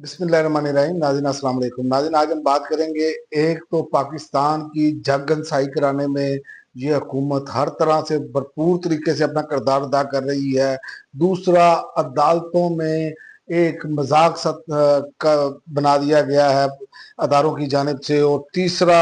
बिस्मिल्लाहिर्रहमानिर्रहीम। नाज़रीन अस्सलाम वालेकुम। नाज़रीन, आज हम बात करेंगे, एक तो पाकिस्तान की जगनसाई कराने में ये हुकूमत हर तरह से भरपूर तरीके से अपना किरदार अदा कर रही है। दूसरा, अदालतों में एक मजाक का बना दिया गया है अदारों की जानिब से। और तीसरा,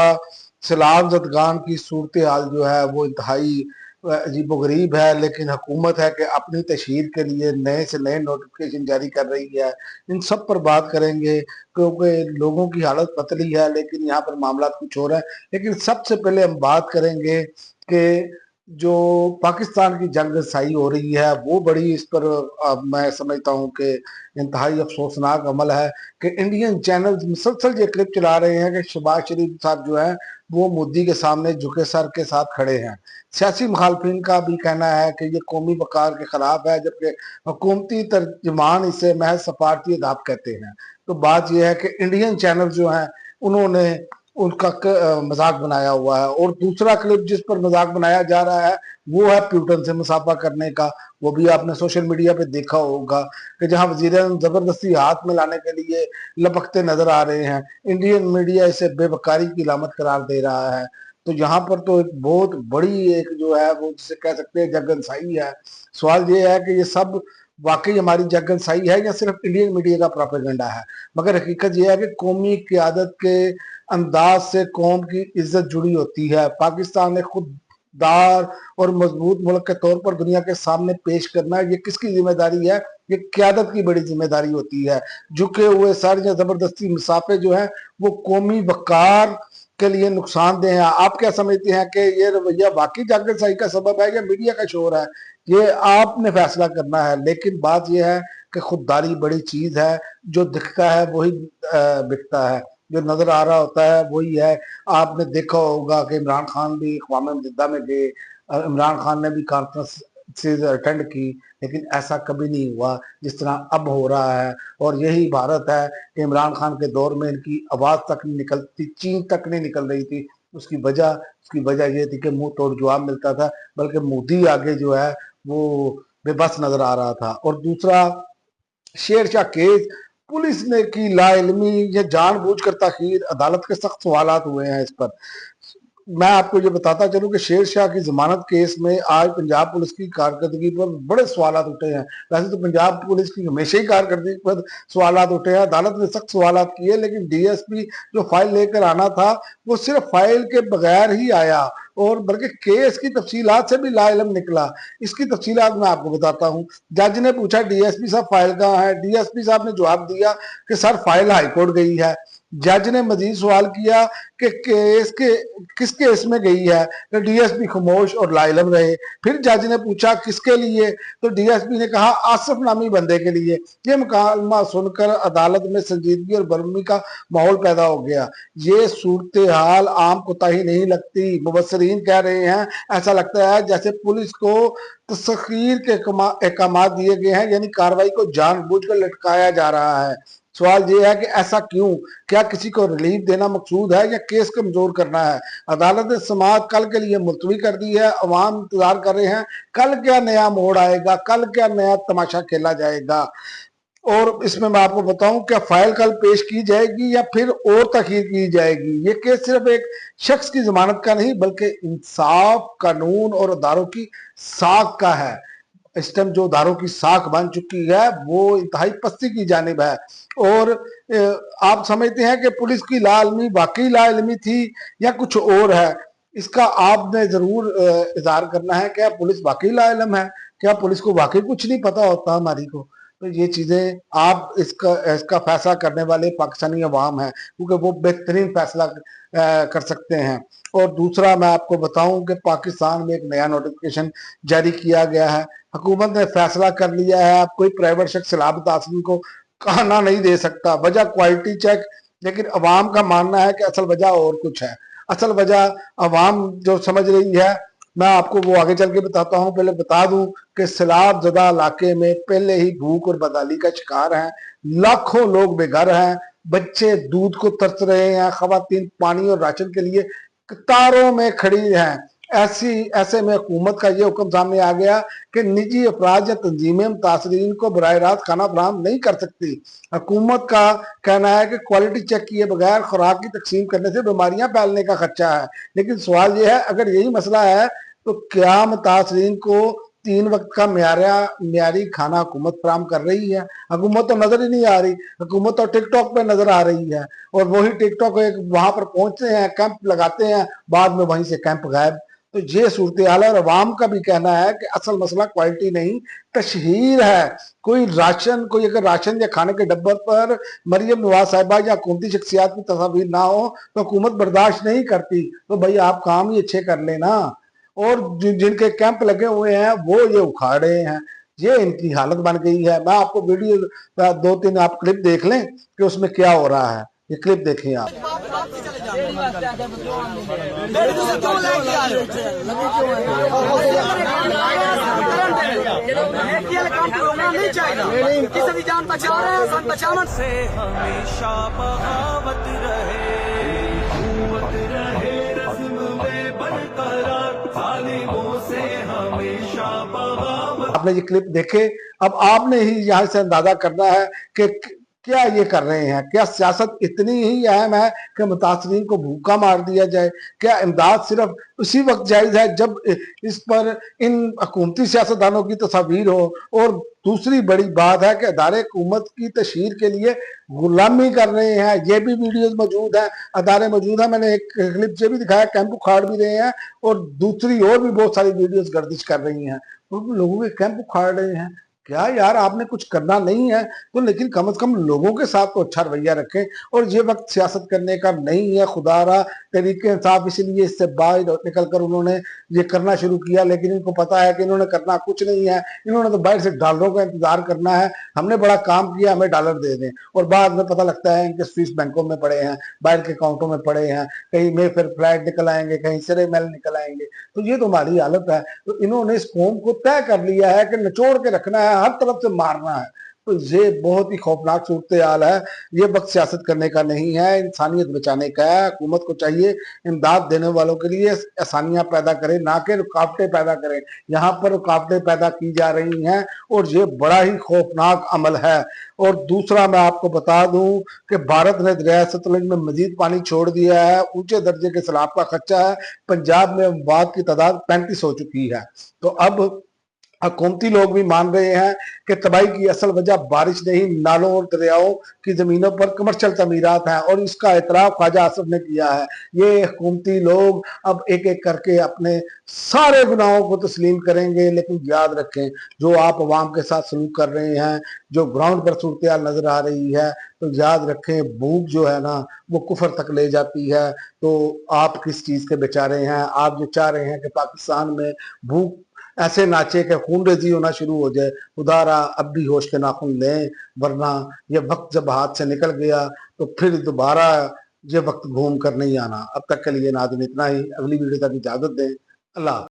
सैलाब ज़दगान की सूरत हाल जो है वो इंतहाई अजीबो गरीब है, लेकिन हुकूमत है कि अपनी तशहीर के लिए नए से नए नोटिफिकेशन जारी कर रही है। इन सब पर बात करेंगे, क्योंकि लोगों की हालत पतली है लेकिन यहाँ पर मामला कुछ और है। लेकिन सबसे पहले हम बात करेंगे कि जो पाकिस्तान की जंग सही हो रही है वो बड़ी, इस पर मैं समझता हूँ कि इंतहाई अफसोसनाक अमल है कि इंडियन चैनल्स मुसलसल ये क्लिप चला रहे हैं कि शहबाज शरीफ साहब जो है वो मोदी के सामने झुके सर के साथ खड़े हैं। सियासी मुखालफिन का भी कहना है कि ये कौमी वकार के खिलाफ है, जबकि हुकूमती तर्जमान इसे महज सफारती अदाब कहते हैं। तो बात यह है कि इंडियन चैनल जो हैं उन्होंने उनका मजाक बनाया हुआ है। और दूसरा क्लिप जिस पर मजाक बनाया जा रहा है वो है प्यूटन से मुसाफा करने का। वो भी आपने सोशल मीडिया पे देखा होगा कि जहां वजीर जबरदस्ती हाथ में लाने के लिए लपकते नजर आ रहे हैं। इंडियन मीडिया इसे बेवकारी की लामत करार दे रहा है। तो यहाँ पर तो एक बहुत बड़ी एक जो है वो जिसे कह सकते हैं जगनसाई है। सवाल ये है कि ये सब वाकई हमारी जगनसाई है या सिर्फ इंडियन मीडिया का प्रोपेगेंडा है। मगर हकीकत यह है कि कौमी क़यादत के अंदाज से कौम की इज्जत जुड़ी होती है। पाकिस्तान ने खुददार और मजबूत मुल्क के तौर पर दुनिया के सामने पेश करना, ये किसकी जिम्मेदारी है? ये क़यादत की बड़ी जिम्मेदारी होती है। झुके हुए सर या जबरदस्ती मुसाफे जो है वो कौमी वकार के लिए नुकसानदेह है। आप क्या समझते हैं कि ये रवैया वाकई जागरसाई का सबब है या मीडिया का शोर है? ये आपने फैसला करना है। लेकिन बात यह है कि खुददारी बड़ी चीज है। जो दिखता है वही बिकता है, जो नजर आ रहा होता है वही है। आपने देखा होगा कि इमरान खान भी अक़वाम मुत्तहिदा में गए, इमरान खान ने भी कॉन्फ्रेंस अटेंड की, लेकिन ऐसा कभी नहीं हुआ जिस तरह अब हो रहा है। और यही भारत है कि इमरान खान के दौर में इनकी आवाज तक नहीं निकलती, चीन तक नहीं निकल रही थी। उसकी वजह ये थी कि मुंह तोड़ जवाब मिलता था, बल्कि मोदी आगे जो है वो बेबस नजर आ रहा था। और दूसरा, शेरशाह केस, पुलिस ने की लाइलमी या जानबूझकर ताखीर, अदालत के सख्त सवालात हुए हैं इस पर। मैं आपको ये बताता चलूं कि शेर शाह की जमानत केस में आज पंजाब पुलिस की कारकर्दगी पर बड़े सवालात उठे हैं। वैसे तो पंजाब पुलिस की हमेशा ही कारकर्दगी पर सवालात उठे हैं, अदालत ने सख्त सवालात किए, लेकिन डीएसपी जो फाइल लेकर आना था वो सिर्फ फाइल के बगैर ही आया, और बल्कि केस की तफसीलात से भी लाइलम निकला। इसकी तफसीलात मैं आपको बताता हूँ। जज ने पूछा डीएसपी साहब फाइल कहाँ है? डीएसपी साहब ने जवाब दिया कि सर फाइल हाईकोर्ट गई है। जज ने मजीद सवाल किया कि केस के किस केस में गई है? तो डीएसपी खामोश और लाइलम रहे। फिर जज ने पूछा किसके लिए? तो डीएसपी ने कहा आसिफ नामी बंदे के लिए। ये मुकालमा सुनकर अदालत में संजीदगी और बरहमी का माहौल पैदा हो गया। ये सूरत हाल आम कोताही नहीं लगती। मुबसरीन कह रहे हैं ऐसा लगता है जैसे पुलिस को तस्खीर के अहकाम दिए गए हैं, यानी कार्रवाई को जानबूझकर लटकाया जा रहा है। सवाल ये है कि ऐसा क्यों? क्या किसी को रिलीफ देना मकसूद है या केस कमजोर करना है? अदालत ने समाअत कल के लिए मुलतवी कर दी है। अवाम इंतजार कर रहे हैं कल क्या नया मोड़ आएगा, कल क्या नया तमाशा खेला जाएगा। और इसमें मैं आपको बताऊं, क्या फाइल कल पेश की जाएगी या फिर और तखीर की जाएगी? ये केस सिर्फ एक शख्स की जमानत का नहीं, बल्कि इंसाफ, कानून और अदारों की साख का है। इस टाइम जो दारों की साख बन चुकी है वो इंतहाई पस्ती की जानिब है। और आप समझते हैं कि पुलिस की लाइलमी वाकई लाइलमी थी या कुछ और है? इसका आपने जरूर इजहार करना है। क्या पुलिस वाकई लाइलम है? क्या पुलिस को वाकई कुछ नहीं पता होता हमारी को? तो ये चीजें आप इसका इसका फैसला करने वाले पाकिस्तानी अवाम है, क्योंकि वो बेहतरीन फैसला कर सकते हैं। और दूसरा, मैं आपको बताऊं कि पाकिस्तान में एक नया नोटिफिकेशन जारी किया गया है। हुकूमत ने फैसला कर लिया है अब कोई प्राइवेट शख्स सलामत हासिल को कहना नहीं दे सकता। वजह क्वालिटी चेक, लेकिन अवाम का मानना है कि असल वजह और कुछ है। असल वजह अवाम जो समझ रही है मैं आपको वो आगे चल के बताता हूँ। पहले बता दूं कि सैलाब ज़दा इलाके में पहले ही भूख और बदहाली का शिकार हैं। लाखों लोग बेघर हैं, बच्चे दूध को तरस रहे हैं, खवातीन पानी और राशन के लिए कतारों में खड़ी हैं। ऐसे में हुकूमत का ये हुक्म सामने आ गया कि निजी अफराज या तंजीमें मुतासरीन को बराह रास्त खाना फराहम नहीं कर सकती। हुकूमत का कहना है कि क्वालिटी चेक किए बगैर खुराक की तकसीम करने से बीमारियां फैलने का खदशा है। लेकिन सवाल यह है, अगर यही मसला है तो क्या मुतासरीन को 3 वक्त का म्यारी खाना हुकूमत फराहम कर रही है? हुकूमत तो नजर ही नहीं आ रही। हुकूमत तो टिकटॉक पे नजर आ रही है, और वही टिकटॉक वहां पर पहुंचते हैं, कैंप लगाते हैं, बाद में वहीं से कैंप गायब। तो ये सूरत हाल है। और अवाम का भी कहना है कि असल मसला क्वालिटी नहीं, तशहीर है। कोई अगर राशन या खाने के डब्बे पर मरियम नवाज साहिबा या हुकूमती शख्सियात की तस्वीर ना हो तो हुकूमत बर्दाश्त नहीं करती। तो भाई आप काम ही अच्छे कर लेना। और जिनके कैंप लगे हुए हैं वो ये उखाड़ रहे हैं। ये इनकी हालत बन गई है। मैं आपको वीडियो 2-3 आप क्लिप देख लें कि उसमें क्या हो रहा है। ये क्लिप देखें आप। किसी भी जान बचा रहे हैं, सन बचावन से हमेशा बगावत रहे रस्म में बरकरार, जालिमों से हमेशा बगावत। आपने ये क्लिप देखे, अब आपने ही यहाँ से अंदाजा करना है कि क्या ये कर रहे हैं। क्या सियासत इतनी ही अहम है कि मुतासरीन को भूखा मार दिया जाए? क्या इमदाद सिर्फ उसी वक्त जायज है जब इस पर इन हुकूमती सियासतदानों की तस्वीर हो? और दूसरी बड़ी बात है कि अदारे हुकूमत की तशहीर के लिए गुलामी कर रहे हैं। ये भी वीडियोस मौजूद हैं, अदारे मौजूद हैं। मैंने एक क्लिप से भी दिखाया, कैंप उखाड़ भी रहे हैं, और दूसरी और भी बहुत सारी वीडियोस गर्दिश कर रही हैं, लोगों के कैंप उखाड़ रहे हैं। क्या यार, आपने कुछ करना नहीं है तो लेकिन कम से कम लोगों के साथ तो अच्छा रवैया रखें। और ये वक्त सियासत करने का नहीं है। खुदारा तरीके इंसाफ इसलिए इससे बाहर निकल कर उन्होंने ये करना शुरू किया, लेकिन इनको पता है कि इन्होंने करना कुछ नहीं है। इन्होंने तो बाहर से डॉलरों का इंतजार करना है। हमने बड़ा काम किया, हमें डॉलर दे दें, और बाद में पता लगता है इनके स्विस बैंकों में पड़े हैं, बाहर के अकाउंटों में पड़े हैं, कहीं में फिर फ्लैट निकल आएंगे, कहीं सिरे मेल निकल आएंगे। तो ये तो हमारी हालत है। तो इन्होंने इस कौम को तय कर लिया है कि निचोड़ के रखना है, हर तरफ से मारना है। तो ये बहुत ही खौफनाक सूरत हाल है। ये वक्त सियासत करने का नहीं है, इंसानियत बचाने का है। हुकूमत को चाहिए इमदाद देने वालों के लिए आसानियां पैदा करे, ना कि रुकावटें पैदा करें। यहाँ पर रुकावटें पैदा की जा रही हैं, और ये बड़ा ही खौफनाक अमल है। और दूसरा मैं आपको बता दूं कि भारत ने दरिया सतलुज में मजीद पानी छोड़ दिया है। ऊंचे दर्जे के सैलाब का खदशा है। पंजाब में अमवात की तादाद 35 हो चुकी है। तो अब हुकूमती लोग भी मान रहे हैं कि तबाही की असल वजह बारिश नहीं, नालों और दरियाओं की जमीनों पर कमर्शियल तमीरात हैं, और इसका एतराफ ख्वाजा आसिफ ने किया है। ये हुकूमती लोग अब एक एक करके अपने सारे गुनाहों को तस्लीम करेंगे। लेकिन याद रखें, जो आप अवाम के साथ सलूक कर रहे हैं, जो ग्राउंड पर सूरत हाल नजर आ रही है, तो याद रखें भूख जो है ना वो कुफर तक ले जाती है। तो आप किस चीज के बेचारे हैं? आप जो चाह रहे हैं कि पाकिस्तान में भूख ऐसे नाचे कि खून रेजी होना शुरू हो जाए, खुदारा अब भी होश के नाखून लें, वरना ये वक्त जब हाथ से निकल गया तो फिर दोबारा ये वक्त घूम कर नहीं आना। अब तक के लिए नाज़रीन इतना ही। अगली वीडियो तक इजाजत दें। अल्लाह।